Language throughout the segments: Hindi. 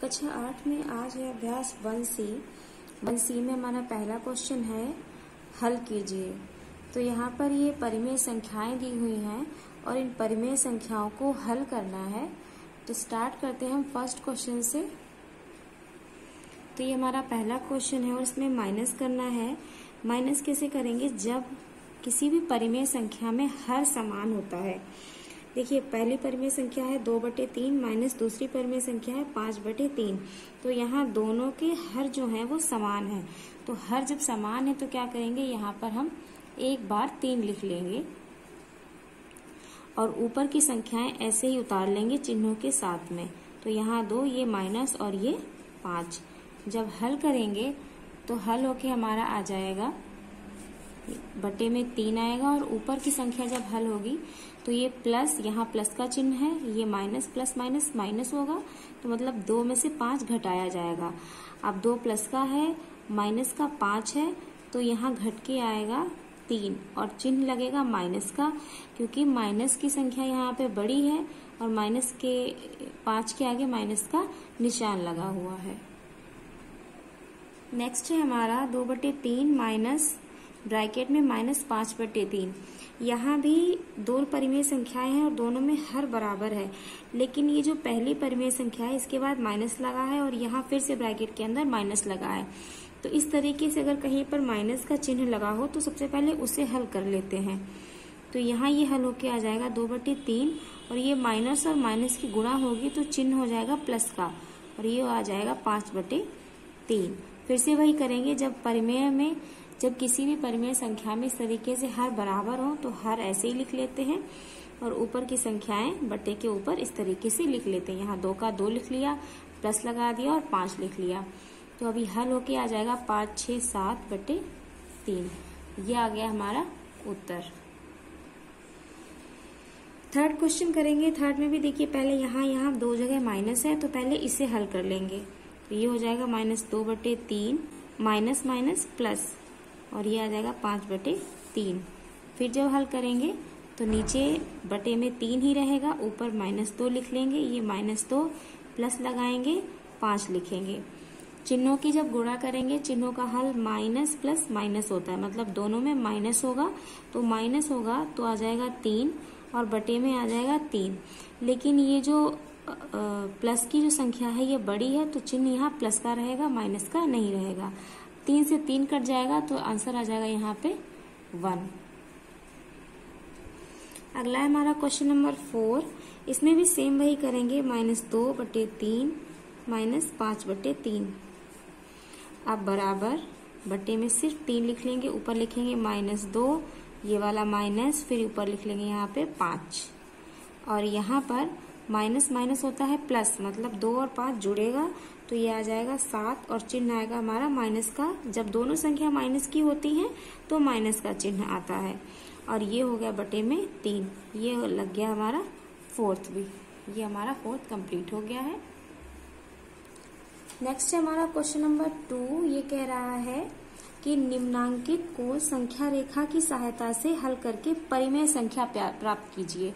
कक्षा 8 में आज है अभ्यास 1C। 1C में हमारा पहला क्वेश्चन है हल कीजिए। तो यहाँ पर ये परिमेय संख्याएं दी हुई हैं और इन परिमेय संख्याओं को हल करना है। तो स्टार्ट करते हैं हम फर्स्ट क्वेश्चन से। तो ये हमारा पहला क्वेश्चन है और इसमें माइनस करना है। माइनस कैसे करेंगे? जब किसी भी परिमेय संख्या में हर समान होता है। देखिए, पहली परिमेय संख्या है 2/3 माइनस दूसरी परिमेय संख्या है 5/3। तो यहाँ दोनों के हर जो है वो समान है। तो हर जब समान है तो क्या करेंगे, यहाँ पर हम एक बार 3 लिख लेंगे और ऊपर की संख्याएं ऐसे ही उतार लेंगे चिन्हों के साथ में। तो यहाँ 2, ये माइनस और ये 5। जब हल करेंगे तो हल होके हमारा आ जाएगा बटे में 3 आएगा और ऊपर की संख्या जब हल होगी तो ये प्लस, यहाँ प्लस का चिन्ह है, ये माइनस प्लस माइनस माइनस होगा। तो मतलब 2 में से 5 घटाया जाएगा। अब 2 प्लस का है, माइनस का 5 है, तो यहाँ घट के आएगा 3 और चिन्ह लगेगा माइनस का, क्योंकि माइनस की संख्या यहाँ पे बड़ी है और माइनस के 5 के आगे माइनस का निशान लगा हुआ है। नेक्स्ट है हमारा 2/3 माइनस ब्रैकेट में माइनस 5/3। यहाँ भी 2 परिमेय संख्याएं हैं और दोनों में हर बराबर है, लेकिन ये जो पहली परिमेय संख्या है इसके बाद माइनस लगा है और यहाँ फिर से ब्रैकेट के अंदर माइनस लगा है। तो इस तरीके से अगर कहीं पर माइनस का चिन्ह लगा हो तो सबसे पहले उसे हल कर लेते हैं। तो यहाँ ये हल होके आ जाएगा 2/3 और ये माइनस और माइनस की गुणा होगी तो चिन्ह हो जाएगा प्लस का और ये आ जाएगा 5/3। फिर से वही करेंगे, जब किसी भी परिमेय संख्या में इस तरीके से हर बराबर हो तो हर ऐसे ही लिख लेते हैं और ऊपर की संख्याएं बटे के ऊपर इस तरीके से लिख लेते हैं। यहाँ 2 का 2 लिख लिया, प्लस लगा दिया और 5 लिख लिया। तो अभी हल होके आ जाएगा 5, 6, 7/3। ये आ गया हमारा उत्तर। थर्ड क्वेश्चन करेंगे। थर्ड में भी देखिए, पहले यहाँ 2 जगह माइनस है तो पहले इसे हल कर लेंगे। तो ये हो जाएगा -2/3 माइनस माइनस प्लस और ये आ जाएगा 5/3। फिर जब हल करेंगे तो नीचे बटे में 3 ही रहेगा, ऊपर -2 लिख लेंगे, ये -2 प्लस लगाएंगे 5 लिखेंगे। चिन्हों की जब गुणा करेंगे, चिन्हों का हल माइनस प्लस माइनस होता है, मतलब दोनों में माइनस होगा तो माइनस होगा तो आ जाएगा 3 और बटे में आ जाएगा 3। लेकिन ये जो प्लस की जो संख्या है ये बड़ी है तो चिन्ह यहाँ प्लस का रहेगा, माइनस का नहीं रहेगा। 3 से 3 कट जाएगा तो आंसर आ जाएगा यहाँ पे 1। अगला है हमारा क्वेश्चन नंबर 4। इसमें भी सेम वही करेंगे, -2/3 माइनस 5/3। अब बराबर बटे में सिर्फ 3 लिख लेंगे, ऊपर लिखेंगे -2, ये वाला माइनस, फिर ऊपर लिख लेंगे यहाँ पे 5 और यहाँ पर माइनस माइनस होता है प्लस, मतलब 2 और 5 जुड़ेगा तो ये आ जाएगा 7 और चिन्ह आएगा हमारा माइनस का। जब दोनों संख्या माइनस की होती हैं तो माइनस का चिन्ह आता है और ये हो गया बटे में 3। ये लग गया हमारा 4th भी। ये हमारा 4th कंप्लीट हो गया है। नेक्स्ट है हमारा क्वेश्चन नंबर 2। ये कह रहा है कि निम्नांकित को संख्या रेखा की सहायता से हल करके परिमेय संख्या प्राप्त कीजिए।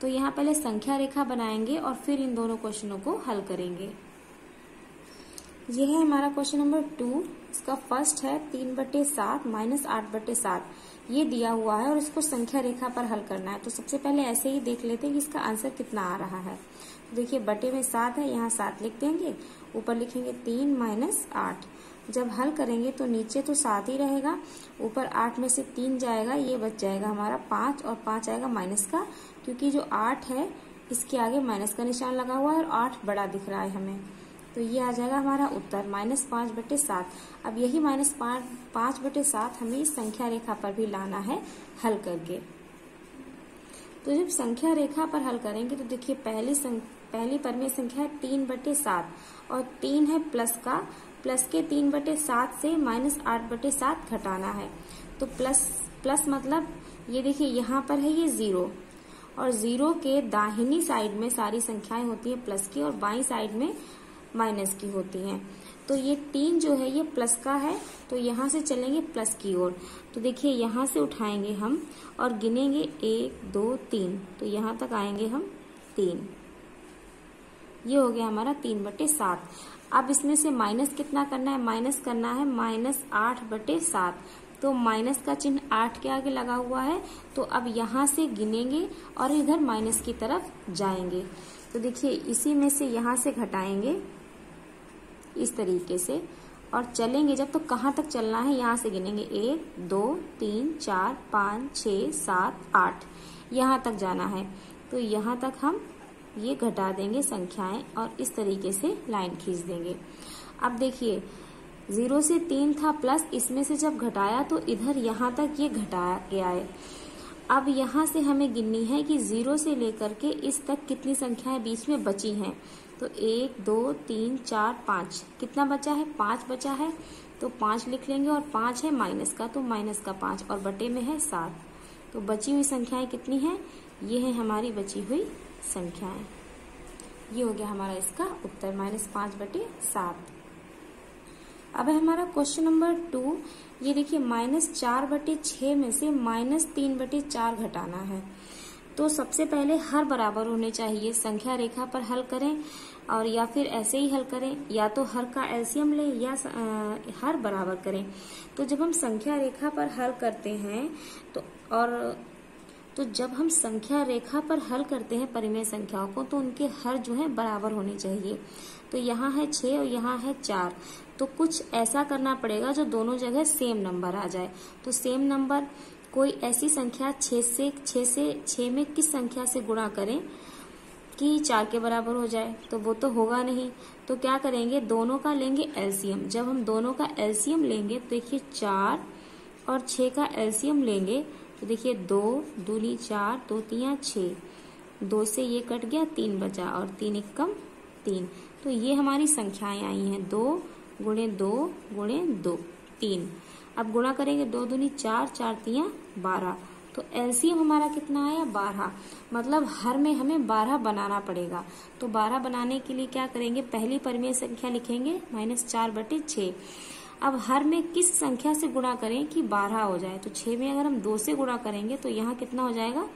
तो यहाँ पहले संख्या रेखा बनाएंगे और फिर इन दोनों क्वेश्चनों को हल करेंगे। यह है हमारा क्वेश्चन नंबर 2। इसका फर्स्ट है 3/7 माइनस 8/7। ये दिया हुआ है और इसको संख्या रेखा पर हल करना है। तो सबसे पहले ऐसे ही देख लेते हैं कि इसका आंसर कितना आ रहा है। तो देखिए, बटे में 7 है, यहाँ 7 लिख देंगे, ऊपर लिखेंगे 3 माइनस 8। जब हल करेंगे तो नीचे तो 7 ही रहेगा, ऊपर 8 में से 3 जाएगा, ये बच जाएगा हमारा 5 और 5 आएगा माइनस का, क्योंकि जो 8 है इसके आगे माइनस का निशान लगा हुआ है और 8 बड़ा दिख रहा है हमें। तो ये आ जाएगा हमारा उत्तर -5/7। अब यही -5/7 हमें इस संख्या रेखा पर भी लाना है हल करके। तो जब संख्या रेखा पर हल करेंगे तो देखिए, पहली परिमेय संख्या है 3/7 और 3 है प्लस का, प्लस के 3/7 से -8/7 घटाना है। तो प्लस मतलब ये देखिए यहाँ पर है ये 0 और 0 के दाहिनी साइड में सारी संख्याएं होती हैं प्लस की और बाईं साइड में माइनस की होती हैं। तो ये 3 जो है ये प्लस का है तो यहाँ से चलेंगे प्लस की ओर। तो देखिए, यहाँ से उठाएंगे हम और गिनेंगे 1, 2, 3, तो यहाँ तक आएंगे हम 3। ये हो गया हमारा 3/7। अब इसमें से माइनस कितना करना है, माइनस करना है -8/7। तो माइनस का चिन्ह 8 के आगे लगा हुआ है, तो अब यहाँ से गिनेंगे और इधर माइनस की तरफ जाएंगे। तो देखिए इसी में से यहाँ से घटाएंगे इस तरीके से और चलेंगे जब, तो कहाँ तक चलना है, यहाँ से गिनेंगे 1 2 3 4 5 6 7 8, यहाँ तक जाना है। तो यहाँ तक हम ये घटा देंगे संख्याएं और इस तरीके से लाइन खींच देंगे। अब देखिए 0 से 3 था प्लस, इसमें से जब घटाया तो इधर यहाँ तक ये घटाया गया है। अब यहाँ से हमें गिननी है कि 0 से लेकर के इस तक कितनी संख्याएं बीच में बची हैं। तो 1 2 3 4 5, कितना बचा है, 5 बचा है। तो 5 लिख लेंगे और 5 है माइनस का, तो माइनस का 5 और बटे में है 7। तो बची हुई संख्याएं कितनी हैं, ये है हमारी बची हुई संख्याएं। ये हो गया हमारा इसका उत्तर -5/7। अब है हमारा क्वेश्चन नंबर 2। ये देखिए -4/6 में से -3/4 घटाना है। तो सबसे पहले हर बराबर होने चाहिए, संख्या रेखा पर हल करें और या फिर ऐसे ही हल करें, या तो हर का एलसीएम लें या हर बराबर करें। तो जब हम संख्या रेखा पर हल करते हैं तो जब हम संख्या रेखा पर हल करते हैं परिमेय संख्याओं को, तो उनके हर जो है बराबर होने चाहिए। तो यहाँ है 6 और यहाँ है 4, तो कुछ ऐसा करना पड़ेगा जो दोनों जगह सेम नंबर आ जाए। तो सेम नंबर कोई ऐसी संख्या 6 में किस संख्या से गुणा करें कि 4 के बराबर हो जाए, तो वो तो होगा नहीं। तो क्या करेंगे, दोनों का लेंगे एलसीएम। जब हम दोनों का एलसीएम लेंगे तो देखिए 4 और 6 का एलसीएम लेंगे तो देखिए 2 दूनी 4 2 3 6, 2 से ये कट गया 3 बचा और 3 एकम 3। तो ये हमारी संख्याएं आई हैं 2 गुणे 2 गुणे 2 3। अब गुणा करेंगे 2 दूनी 4 4 3 12। तो एलसीएम हमारा कितना आया 12, मतलब हर में हमें 12 बनाना पड़ेगा। तो 12 बनाने के लिए क्या करेंगे, पहली परिमेय संख्या लिखेंगे -4/6। अब हर में किस संख्या से गुणा करें कि 12 हो जाए। तो 6 में अगर हम 2 से गुणा करेंगे तो यहाँ कितना हो जाएगा,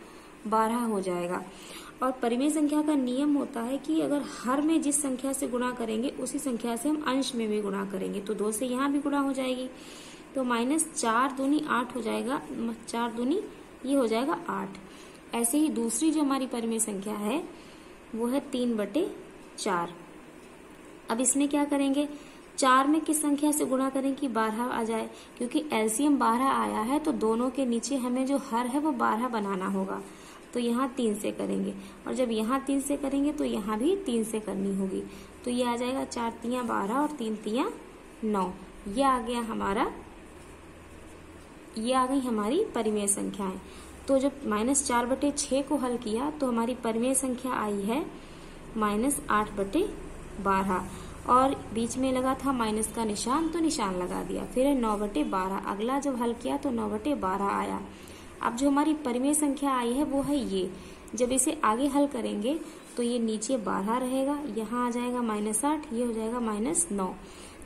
12 हो जाएगा। और परिमेय संख्या का नियम होता है कि अगर हर में जिस संख्या से गुणा करेंगे उसी संख्या से हम अंश में भी गुणा करेंगे। तो 2 से यहाँ भी गुणा हो जाएगी, तो -4 दूनी 8 हो जाएगा, 4 दूनी ये हो जाएगा 8। ऐसे ही दूसरी जो हमारी परिमेय संख्या है वो है 3/4। अब इसमें क्या करेंगे, 4 में किस संख्या से गुणा करें कि 12 आ जाए, क्योंकि एलसीएम 12 आया है तो दोनों के नीचे हमें जो हर है वो 12 बनाना होगा। तो यहाँ 3 से करेंगे और जब यहाँ 3 से करेंगे तो यहाँ भी 3 से करनी होगी। तो ये आ जाएगा 4 3 12 और 3 3 9। ये आ गया हमारा, ये आ गई हमारी परिमेय संख्याएं। तो जब -4/6 को हल किया तो हमारी परिमेय संख्या आई है -8/12 और बीच में लगा था माइनस का निशान, तो निशान लगा दिया। फिर है 9/12, अगला जब हल किया तो 9/12 आया। अब जो हमारी परिमेय संख्या आई है वो है ये। जब इसे आगे हल करेंगे तो ये नीचे 12 रहेगा, यहाँ आ जाएगा -8, ये हो जाएगा -9।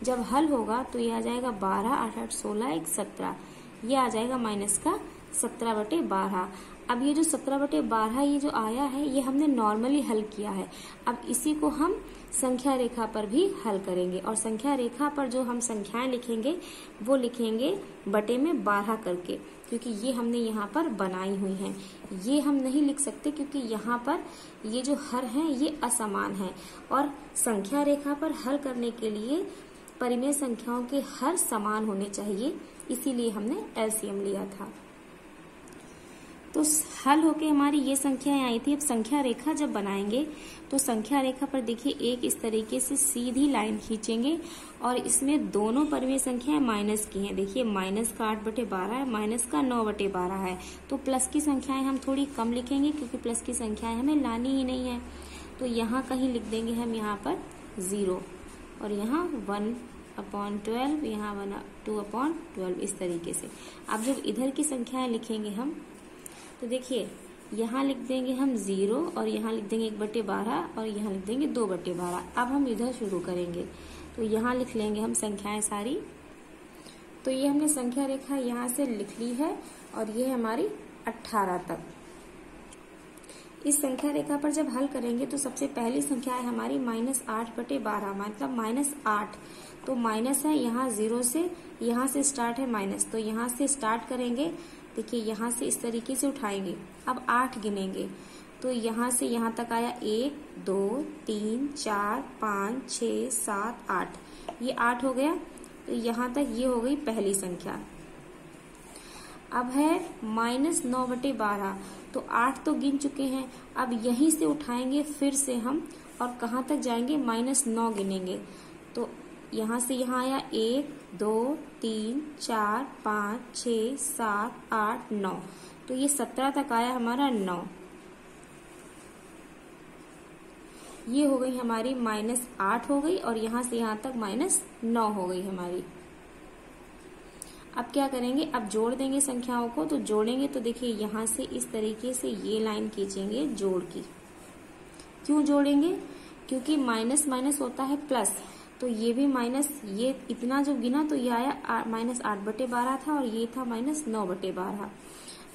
जब हल होगा तो ये आ जाएगा 12 8 8 16 1 17, ये आ जाएगा माइनस का 17/12। अब ये जो 17/12 ये जो आया है ये हमने नॉर्मली हल किया है। अब इसी को हम संख्या रेखा पर भी हल करेंगे और संख्या रेखा पर जो हम संख्याएं लिखेंगे वो लिखेंगे बटे में 12 करके, क्योंकि ये हमने यहाँ पर बनाई हुई हैं। ये हम नहीं लिख सकते क्योंकि यहाँ पर ये जो हर हैं ये असमान है और संख्या रेखा पर हल करने के लिए परिमेय संख्याओं के हर समान होने चाहिए, इसीलिए हमने एलसीएम लिया था। तो हल होके हमारी ये संख्याएं आई थी। अब संख्या रेखा जब बनाएंगे तो संख्या रेखा पर देखिए एक इस तरीके से सीधी लाइन खींचेंगे और इसमें दोनों परिमेय संख्याएं माइनस की हैं। देखिए माइनस का 8/12 है, माइनस का 9/12 है। तो प्लस की संख्याएं हम थोड़ी कम लिखेंगे क्योंकि प्लस की संख्याएं हमें लानी ही नहीं है। तो यहाँ कहीं लिख देंगे हम यहाँ पर 0 और यहाँ 1/12, यहाँ 2/12 इस तरीके से। अब जब इधर की संख्याएं लिखेंगे हम तो देखिए यहाँ लिख देंगे हम 0 और यहाँ लिख देंगे 1/12 और यहाँ लिख देंगे 2/12। अब हम इधर शुरू करेंगे तो यहाँ लिख लेंगे हम संख्याएं सारी। तो ये हमने संख्या रेखा यहाँ से लिख ली है और ये हमारी 18 तक। इस संख्या रेखा पर जब हल करेंगे तो सबसे पहली संख्या है हमारी -8/12, मतलब -8। तो माइनस है यहाँ 0 से, यहाँ से स्टार्ट है माइनस, तो यहाँ से स्टार्ट करेंगे। देखिए यहाँ से इस तरीके से उठाएंगे, अब 8 गिनेंगे, तो यहाँ से यहाँ तक आया 1 2 3 4 5 6 7 8, ये 8 हो गया। तो यहाँ तक ये हो गई पहली संख्या। अब है -9/12, तो 8 तो गिन चुके हैं, अब यहीं से उठाएंगे फिर से हम, और कहाँ तक जाएंगे, -9 गिनेंगे। तो यहाँ से यहाँ आया 1 2 3 4 5 6 7 8 9, तो ये 17 तक आया हमारा 9। ये हो गई हमारी -8 हो गई, और यहाँ से यहाँ तक -9 हो गई हमारी। अब क्या करेंगे, अब जोड़ देंगे संख्याओं को। तो जोड़ेंगे तो देखिए यहाँ से इस तरीके से ये लाइन खींचेंगे जोड़ की। क्यों जोड़ेंगे, क्योंकि माइनस माइनस होता है प्लस, तो ये भी माइनस, ये इतना जो गिना तो ये आया -8/12 था, और ये था -9/12।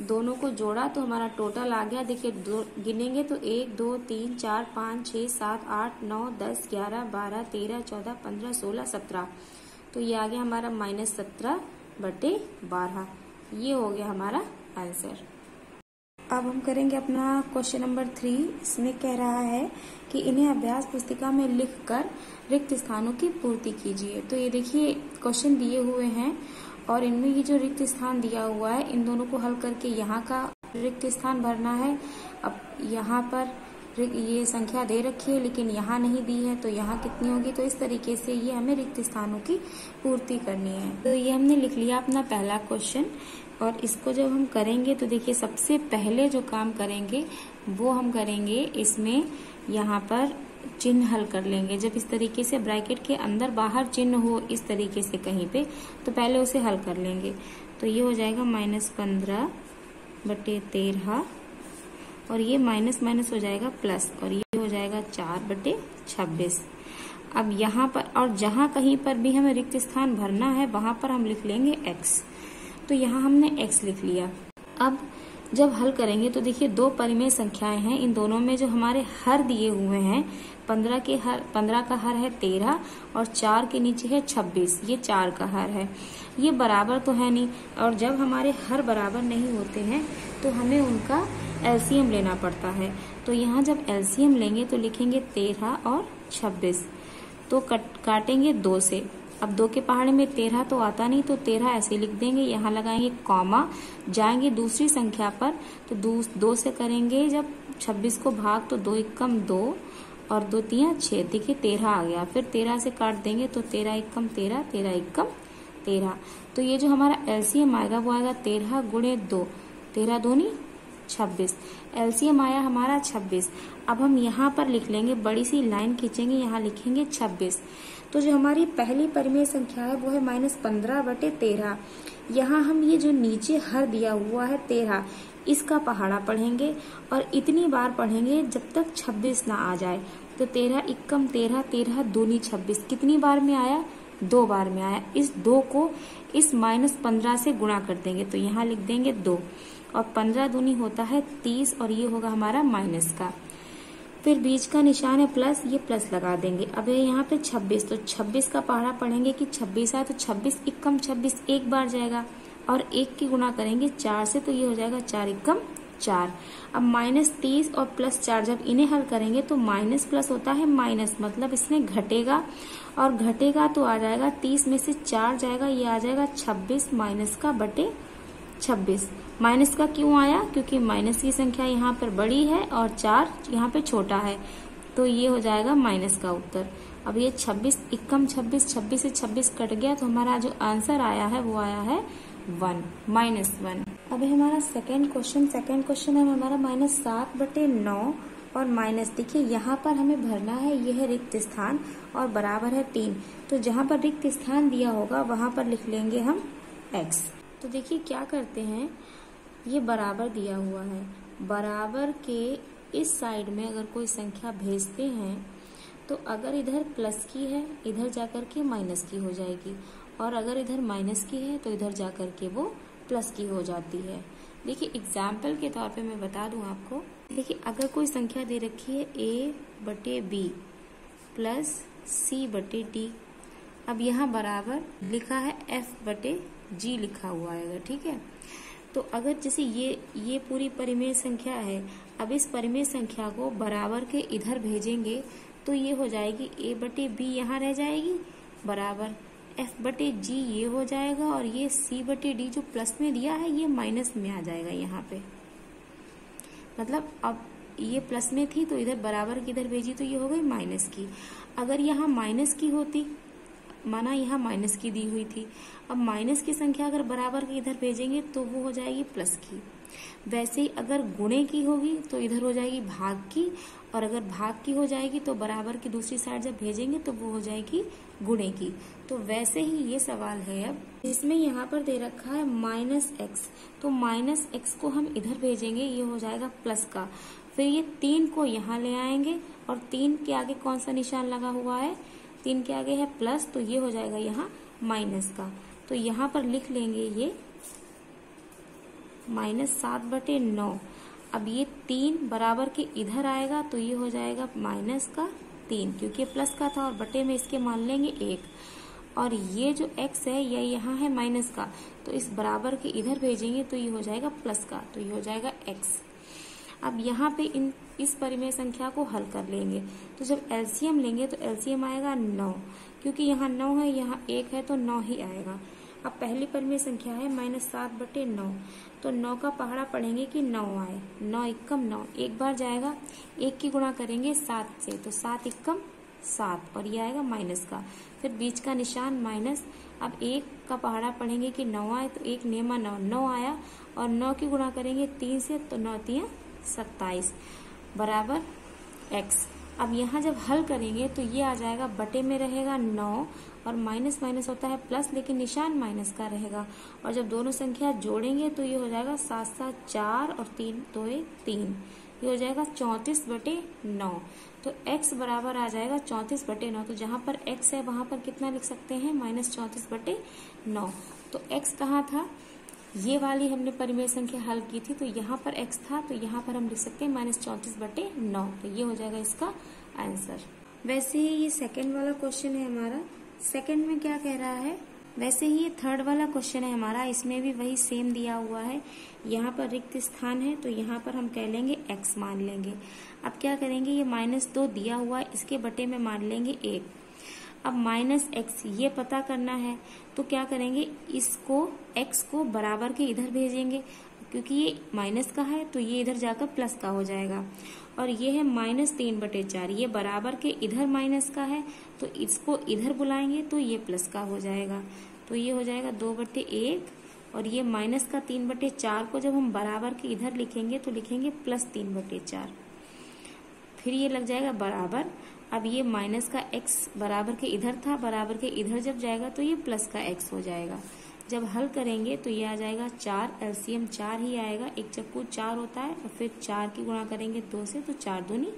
दोनों को जोड़ा तो हमारा टोटल आ गया। देखिए गिनेंगे तो 1 2 3 4 5 6 7 8 9 10 11 12 13 14 15 16 17, तो ये आ गया हमारा -17/12। ये हो गया हमारा आंसर। अब हम करेंगे अपना क्वेश्चन नंबर 3। इसमें कह रहा है कि इन्हें अभ्यास पुस्तिका में लिखकर रिक्त स्थानों की पूर्ति कीजिए। तो ये देखिए क्वेश्चन दिए हुए हैं, और इनमें ये जो रिक्त स्थान दिया हुआ है, इन दोनों को हल करके यहाँ का रिक्त स्थान भरना है। अब यहाँ पर ये संख्या दे रखी है लेकिन यहाँ नहीं दी है, तो यहाँ कितनी होगी, तो इस तरीके से ये हमें रिक्त स्थानों की पूर्ति करनी है। तो ये हमने लिख लिया अपना पहला क्वेश्चन, और इसको जब हम करेंगे तो देखिए सबसे पहले जो काम करेंगे वो हम करेंगे इसमें यहाँ पर चिन्ह हल कर लेंगे। जब इस तरीके से ब्रैकेट के अंदर बाहर चिन्ह हो इस तरीके से कहीं पे, तो पहले उसे हल कर लेंगे। तो ये हो जाएगा -15/13, और ये माइनस माइनस हो जाएगा प्लस, और ये हो जाएगा 4/26। अब यहाँ पर, और जहाँ कहीं पर भी हमें रिक्त स्थान भरना है वहां पर हम लिख लेंगे x। तो यहाँ हमने x लिख लिया। अब जब हल करेंगे तो देखिए दो परिमेय संख्याएं हैं, इन दोनों में जो हमारे हर दिए हुए हैं, 15 का हर है 13, और 4 के नीचे है 26, ये 4 का हर है। ये बराबर तो है नहीं, और जब हमारे हर बराबर नहीं होते हैं तो हमें उनका एलसीएम लेना पड़ता है। तो यहाँ जब एलसीएम लेंगे तो लिखेंगे 13 और 26, तो काटेंगे 2 से। अब 2 के पहाड़े में 13 तो आता नहीं, तो 13 ऐसे लिख देंगे, यहाँ लगाएंगे कॉमा, जाएंगे दूसरी संख्या पर, तो 2 से करेंगे जब 26 को भाग, तो 2 एकम 2 और 2 3 6, देखिए 13 आ गया। फिर 13 से काट देंगे तो 13 एकम 13, 13 एकम 13। तो ये जो हमारा एलसीएम आएगा वो आएगा 13 गुणे 2, 13 दूनी 26। एलसीएम आया हमारा 26। अब हम यहाँ पर लिख लेंगे, बड़ी सी लाइन खींचेंगे, यहाँ लिखेंगे 26। तो जो हमारी पहली परिमेय संख्या है वो है -15/13। यहाँ हम ये जो नीचे हर दिया हुआ है 13, इसका पहाड़ा पढ़ेंगे, और इतनी बार पढ़ेंगे जब तक 26 ना आ जाए। तो 13 एकम 13, 13 दूनी 26, कितनी बार में आया, 2 बार में आया। इस 2 को इस -15 से गुणा कर देंगे, तो यहाँ लिख देंगे 2, और 15 दूनी होता है 30, और ये होगा हमारा माइनस का। फिर बीच का निशान है प्लस, ये प्लस लगा देंगे। अब यहाँ पे 26, तो 26 का पहाड़ा पढ़ेंगे कि 26 आए, तो 26 एकम 26 एक बार जाएगा, और 1 की गुणा करेंगे 4 से, तो ये हो जाएगा 4 एकम 4। अब -30 और +4 जब इन्हें हल करेंगे तो माइनस प्लस होता है माइनस, मतलब इसमें घटेगा, और घटेगा तो आ जाएगा 30 में से 4 जाएगा, ये आ जाएगा 26 माइनस का बटे 26। माइनस का क्यों आया, क्योंकि माइनस की संख्या यहाँ पर बड़ी है और 4 यहाँ पे छोटा है, तो ये हो जाएगा माइनस का उत्तर। अब ये 26 एकम 26, 26 से 26 कट गया, तो हमारा जो आंसर आया है वो आया है 1, -1। अब हमारा सेकेंड क्वेश्चन है हमारा -7/9 और माइनस, देखिए यहाँ पर हमें भरना है, ये है रिक्त स्थान, और बराबर है 3। तो जहाँ पर रिक्त स्थान दिया होगा वहां पर लिख लेंगे हम x। तो देखिए क्या करते हैं, ये बराबर दिया हुआ है, बराबर के इस साइड में अगर कोई संख्या भेजते हैं तो अगर इधर प्लस की है इधर जाकर के माइनस की हो जाएगी, और अगर इधर माइनस की है तो इधर जाकर के वो प्लस की हो जाती है। देखिए एग्जाम्पल के तौर पे मैं बता दूं आपको। देखिए अगर कोई संख्या दे रखी है a/b प्लस c/d, अब यहाँ बराबर लिखा है f/g लिखा हुआ है, ठीक है। तो अगर जैसे ये पूरी परिमेय संख्या है, अब इस परिमेय संख्या को बराबर के इधर भेजेंगे तो ये हो जाएगी a/b यहाँ रह जाएगी बराबर f/g ये हो जाएगा, और ये c/d जो प्लस में दिया है ये माइनस में आ जाएगा यहाँ पे। मतलब अब ये प्लस में थी तो इधर बराबर की इधर भेजी तो ये हो गई माइनस की। अगर यहाँ माइनस की होती, माना यहाँ माइनस की दी हुई थी, अब माइनस की संख्या अगर बराबर के इधर भेजेंगे तो वो हो जाएगी प्लस की। वैसे ही अगर गुणे की होगी तो इधर हो जाएगी भाग की, और अगर भाग की हो जाएगी तो बराबर की दूसरी साइड जब भेजेंगे तो वो हो जाएगी गुणे की। तो वैसे ही ये सवाल है अब इसमें यहाँ पर दे रखा है -x, तो -x को हम इधर भेजेंगे, ये हो जाएगा प्लस का। फिर ये 3 को यहाँ ले आएंगे, और 3 के आगे कौन सा निशान लगा हुआ है, 3 के आगे है प्लस, तो ये हो जाएगा यहाँ माइनस का। तो यहाँ पर लिख लेंगे ये -7/9। अब ये 3 बराबर के इधर आएगा तो ये हो जाएगा माइनस का 3, क्योंकि प्लस का था, और बटे में इसके मान लेंगे 1। और ये जो x है ये यहाँ है माइनस का, तो इस बराबर के इधर भेजेंगे तो ये हो जाएगा प्लस का, तो ये हो जाएगा x। अब यहाँ पे इस परिमेय संख्या को हल कर लेंगे, तो जब एलसीएम लेंगे तो एलसीएम आएगा 9, क्योंकि यहाँ 9 है यहाँ 1 है तो 9 ही आएगा। अब पहली परिमेय संख्या है -7/9, तो 9 का पहाड़ा पढ़ेंगे कि 9 आए, 9 एकम 9, एक बार जाएगा, 1 की गुणा करेंगे 7 से तो 7 एकम 7, और ये आएगा माइनस का। फिर बीच का निशान माइनस। अब 1 का पहाड़ा पढ़ेंगे कि 9 आए, तो 1 नेमा 9, 9 आया, और 9 की गुणा करेंगे 3 से तो 9 3 27 बराबर x। अब यहाँ जब हल करेंगे तो ये आ जाएगा, बटे में रहेगा 9, और माइनस माइनस होता है प्लस, लेकिन निशान माइनस का रहेगा, और जब दोनों संख्या जोड़ेंगे तो ये हो जाएगा 7 7 4 और 3 2 3, ये हो जाएगा 34/9। तो x बराबर आ जाएगा 34/9। तो जहाँ पर x है वहां पर कितना लिख सकते हैं, -34/9। तो x कहाँ था, ये वाली हमने परिमेय संख्या हल की थी, तो यहाँ पर x था, तो यहाँ पर हम लिख सकते हैं -34/9। तो ये हो जाएगा इसका आंसर। वैसे ही ये सेकंड वाला क्वेश्चन है हमारा, सेकंड में क्या कह रहा है, वैसे ही ये थर्ड वाला क्वेश्चन है हमारा, इसमें भी वही सेम दिया हुआ है। यहाँ पर रिक्त स्थान है तो यहाँ पर हम कह लेंगे x मान लेंगे। अब क्या करेंगे, ये -2 दिया हुआ है, इसके बटे में मान लेंगे 1। अब -x ये पता करना है, तो क्या करेंगे, इसको x को बराबर के इधर भेजेंगे, क्योंकि ये माइनस का है तो ये इधर जाकर प्लस का हो जाएगा। और ये है -3/4, ये बराबर के इधर माइनस का है तो इसको इधर बुलाएंगे तो ये प्लस का हो जाएगा। तो ये हो जाएगा 2/1, और ये माइनस का 3/4 को जब हम बराबर के इधर लिखेंगे तो लिखेंगे +3/4। फिर ये लग जाएगा बराबर। अब ये माइनस का x बराबर के इधर था, बराबर के इधर जब जाएगा तो ये प्लस का x हो जाएगा। जब हल करेंगे तो ये आ जाएगा 4, एलसीएम 4 ही आएगा, 1 चक्कू 4 होता है, और फिर 4 की गुणा करेंगे 2 से तो 4 दूनी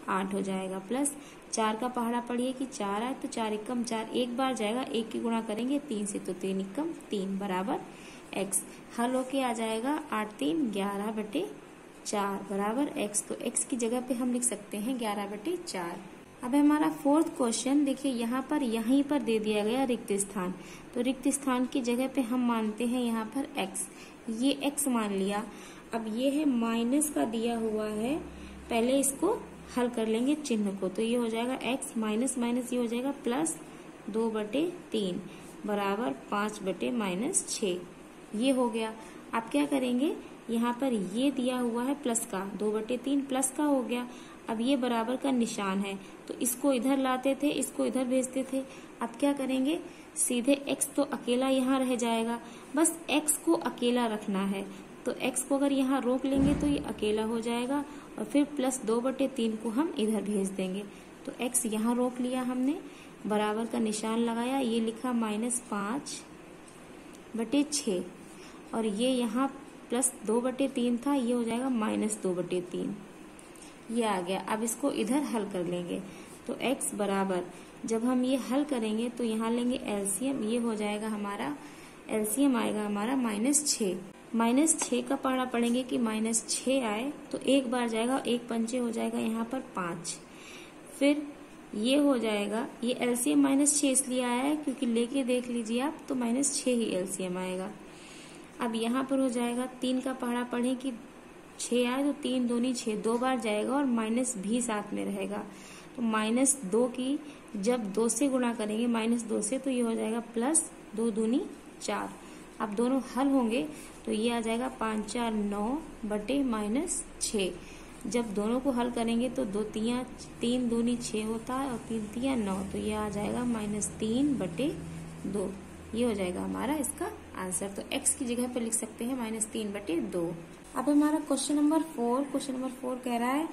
8 हो जाएगा, प्लस 4 का पहाड़ा पढ़िए कि 4 आए तो 4 एकम 4, एक बार जाएगा, 1 की गुणा करेंगे 3 से तो 3 एकम 3 बराबर x। हल होके आ जाएगा 8 3 11/4 बराबर x। तो x की जगह पे हम लिख सकते हैं 11/4। अब हमारा फोर्थ क्वेश्चन देखिए, यहाँ पर यहीं पर दे दिया गया रिक्त स्थान, तो रिक्त स्थान की जगह पे हम मानते हैं यहाँ पर x, ये x मान लिया। अब ये है माइनस का दिया हुआ है, पहले इसको हल कर लेंगे चिन्ह को, तो ये हो जाएगा x माइनस माइनस ये हो जाएगा +2/3 बराबर 5/-6, ये हो गया। अब क्या करेंगे, यहाँ पर ये दिया हुआ है प्लस का, 2/3 प्लस का हो गया। अब ये बराबर का निशान है तो इसको इधर लाते थे, इसको इधर भेजते थे। अब क्या करेंगे, सीधे x तो अकेला यहाँ रह जाएगा, बस x को अकेला रखना है, तो x को अगर यहाँ रोक लेंगे तो ये अकेला हो जाएगा, और फिर +2/3 को हम इधर भेज देंगे। तो x यहाँ रोक लिया हमने, बराबर का निशान लगाया, ये लिखा -5/6, और ये यहाँ +2/3 था, ये हो जाएगा -2/3, ये आ गया। अब इसको इधर हल कर लेंगे, तो x बराबर, जब हम ये हल करेंगे तो यहाँ लेंगे एलसीएम, ये हो जाएगा हमारा एलसीएम आएगा हमारा -6। -6 का पहाड़ा पढ़ेंगे कि -6 आए तो एक बार जाएगा, एक पंचे हो जाएगा यहाँ पर 5। फिर ये हो जाएगा, ये एलसीएम -6 इसलिए आया है क्योंकि लेके देख लीजिए आप तो -6 ही एलसीएम आएगा। अब यहाँ पर हो जाएगा 3 का पहाड़ा पढ़ें कि 6 आए तो 3 दूनी 6, 2 बार जाएगा और माइनस भी साथ में रहेगा। तो -2 की जब 2 से गुणा करेंगे -2 से तो ये हो जाएगा +2 दूनी 4। अब दोनों हल होंगे तो ये आ जाएगा 5 4 9 बटे -6। जब दोनों को हल करेंगे तो 3 दूनी 6 होता है और 3 3 9, तो ये आ जाएगा -3 बटे 2। ये हो जाएगा हमारा इसका आंसर। तो x की जगह पर लिख सकते हैं -3 बटे 2। अब हमारा क्वेश्चन नंबर 4 कह रहा है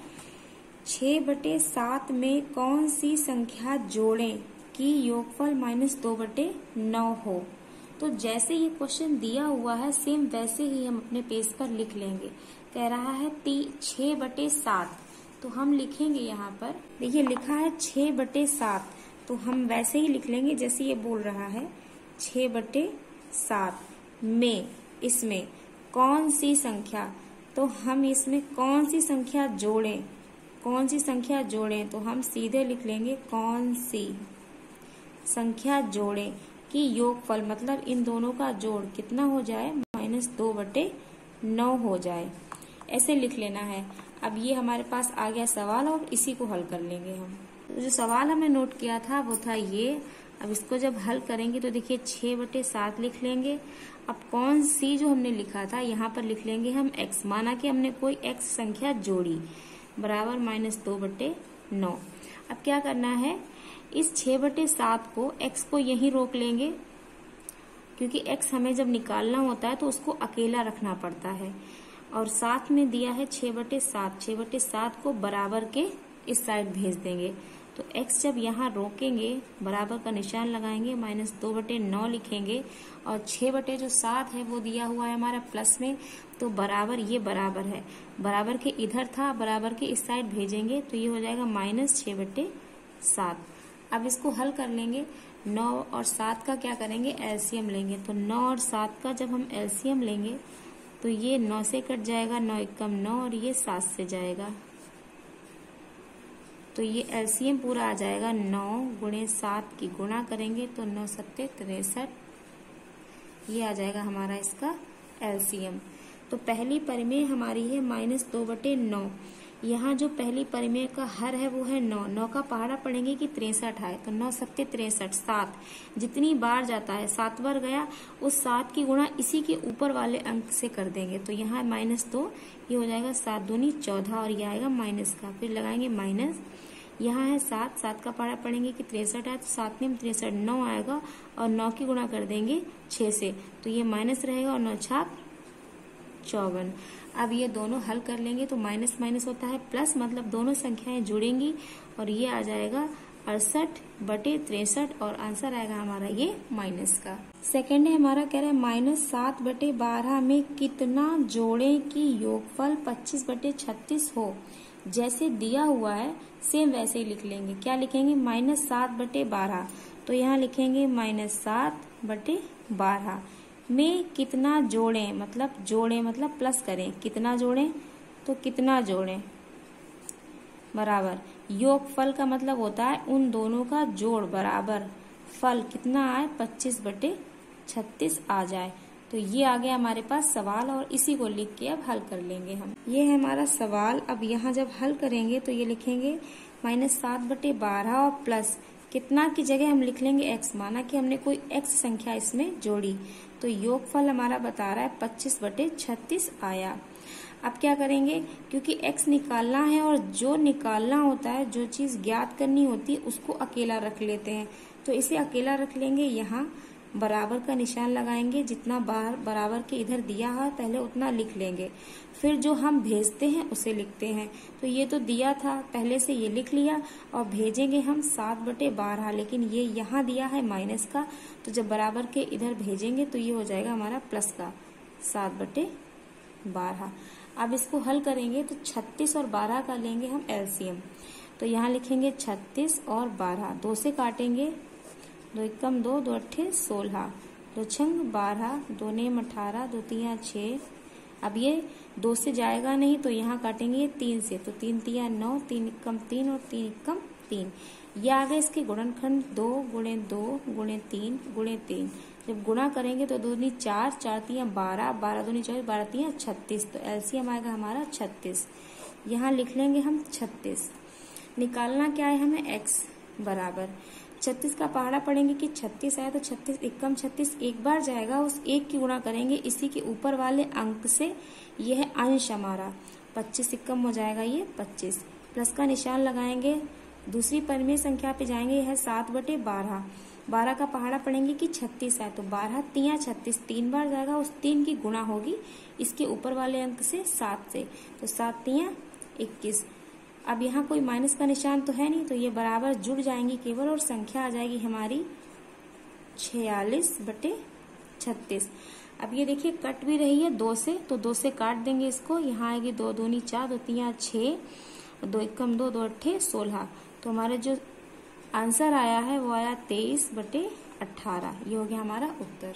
6 बटे 7 में कौन सी संख्या जोड़ें कि योगफल -2 बटे 9 हो। तो जैसे ये क्वेश्चन दिया हुआ है सेम वैसे ही हम अपने पेज पर लिख लेंगे। कह रहा है 6 बटे 7, तो हम लिखेंगे यहाँ पर, देखिए लिखा है 6 बटे 7, तो हम वैसे ही लिख लेंगे जैसे ये बोल रहा है 6 बटे 7 में इसमें कौन सी संख्या, तो हम इसमें कौन सी संख्या जोड़ें, तो हम सीधे लिख लेंगे कौन सी संख्या जोड़ें कि योगफल मतलब इन दोनों का जोड़ कितना हो जाए -2 बटे 9 हो जाए, ऐसे लिख लेना है। अब ये हमारे पास आ गया सवाल और इसी को हल कर लेंगे हम। जो सवाल हमने नोट किया था वो था ये। अब इसको जब हल करेंगे तो देखिए 6 बटे 7 लिख लेंगे। अब कौन सी जो हमने लिखा था यहाँ पर लिख लेंगे हम x, माना कि हमने कोई x संख्या जोड़ी बराबर -2 बटे 9। अब क्या करना है, इस 6 बटे 7 को x को यहीं रोक लेंगे क्योंकि x हमें जब निकालना होता है तो उसको अकेला रखना पड़ता है। और साथ में दिया है 6 बटे 7 को बराबर के इस साइड भेज देंगे। तो x जब यहाँ रोकेंगे बराबर का निशान लगाएंगे, -2 बटे 9 लिखेंगे और 6 बटे जो 7 है वो दिया हुआ है हमारा प्लस में, तो बराबर ये बराबर है, बराबर के इधर था, बराबर के इस साइड भेजेंगे तो ये हो जाएगा -6 बटे 7। अब इसको हल कर लेंगे। 9 और 7 का क्या करेंगे, एलसीएम लेंगे। तो 9 और 7 का जब हम एलसीएम लेंगे तो ये 9 से कट जाएगा, 9 एकम 9 और ये 7 से जाएगा, तो ये एलसीएम पूरा आ जाएगा। 9 गुणे 7 की गुणा करेंगे तो 9 सत्ते 63, ये आ जाएगा हमारा इसका एलसीएम। तो पहली परिमेय हमारी है -2 बटे 9। यहाँ जो पहली परिमेय का हर है वो है 9। 9 का पहाड़ा पढ़ेंगे कि 63 आए, तो 9 सत्ते 63, 7 जितनी बार जाता है 7 बार गया, उस 7 की गुणा इसी के ऊपर वाले अंक से कर देंगे। तो यहाँ -2, ये हो जाएगा 7 दूनी 14 और ये आएगा माइनस का, फिर लगाएंगे माइनस। यहाँ है 7 का पहाड़ा पढ़ेंगे कि 63 आए, तो 7 में 63 9 आएगा और 9 की गुणा कर देंगे 6 से, तो ये माइनस रहेगा और 9 छाप 54। अब ये दोनों हल कर लेंगे तो माइनस माइनस होता है प्लस, मतलब दोनों संख्याएं जुड़ेंगी और ये आ जाएगा 68 बटे 63 और आंसर आएगा हमारा ये माइनस का। सेकंड है हमारा, कह रहा है -7 बटे 12 में कितना जोड़ें कि योगफल 25 बटे 36 हो। जैसे दिया हुआ है सेम वैसे ही लिख लेंगे। क्या लिखेंगे, -7 बटे 12, तो यहाँ लिखेंगे -7 बटे 12 में कितना जोड़ें, मतलब प्लस करें, कितना जोड़ें, तो कितना जोड़ें बराबर योगफल का मतलब होता है उन दोनों का जोड़ बराबर फल कितना आए 25 बटे 36 आ जाए। तो ये आ गया हमारे पास सवाल और इसी को लिख के अब हल कर लेंगे हम। ये है हमारा सवाल। अब यहाँ जब हल करेंगे तो ये लिखेंगे -7 बटे 12 और प्लस कितना की जगह हम लिख लेंगे x, माना कि हमने कोई x संख्या इसमें जोड़ी, तो योगफल हमारा बता रहा है 25 बटे 36 आया। अब क्या करेंगे, क्योंकि x निकालना है और जो निकालना होता है, जो चीज ज्ञात करनी होती है उसको अकेला रख लेते हैं, तो इसे अकेला रख लेंगे। यहाँ बराबर का निशान लगाएंगे, जितना बार बराबर के इधर दिया है पहले उतना लिख लेंगे, फिर जो हम भेजते हैं उसे लिखते हैं। तो ये तो दिया था पहले से, ये लिख लिया और भेजेंगे हम 7 बटे 12, लेकिन ये यहाँ दिया है माइनस का, तो जब बराबर के इधर भेजेंगे तो ये हो जाएगा हमारा प्लस का 7 बटे 12। अब इसको हल करेंगे तो 36 और 12 का लेंगे हम एलसीएम, तो यहाँ लिखेंगे 36 और 12, 2 से काटेंगे, 2 एकम 2, 2 अट्ठे 16, दो छंग 12, दो नेम 18, दो तिया 6। अब ये 2 से जाएगा नहीं तो यहाँ काटेंगे ये 3 से, तो 3 तिया 9, 3 एकम 3 और 3 एकम 3। ये आ गए इसके गुणनखंड 2 गुणे 2 गुणे 3 गुणे 3। जब गुणा करेंगे तो 2 दूनी 4, 4 तिया 12, 12 दूनी 24, 12 तिया 36। तो एलसीएम आएगा हमारा 36। यहाँ लिख लेंगे हम 36। निकालना क्या है हमें, x बराबर 36 का पहाड़ा पढ़ेंगे कि 36 आया तो 36 एकम 36 एक बार जाएगा, उस एक की गुणा करेंगे इसी के ऊपर वाले अंक से। यह है अंश हमारा, 25 एकम हो जाएगा ये 25। प्लस का निशान लगाएंगे, दूसरी परिमेय संख्या पे जाएंगे, यह है 7/12। 12 का पहाड़ा पढ़ेंगे कि 36 है तो 12 तिया 36 3 बार जाएगा, उस 3 की गुणा होगी इसके ऊपर वाले अंक से 7 से, तो 7 तिया 21। अब यहाँ कोई माइनस का निशान तो है नहीं, तो ये बराबर जुड़ जाएंगी केवल और संख्या आ जाएगी हमारी 46/36। अब ये देखिए कट भी रही है 2 से, तो 2 से काट देंगे इसको। यहाँ आएगी 2 दूनी 4, 2 तिया 6, 2 एकम 2, 2 अट्ठे 16। तो हमारा जो आंसर आया है वो आया 23/18। ये हो गया हमारा उत्तर।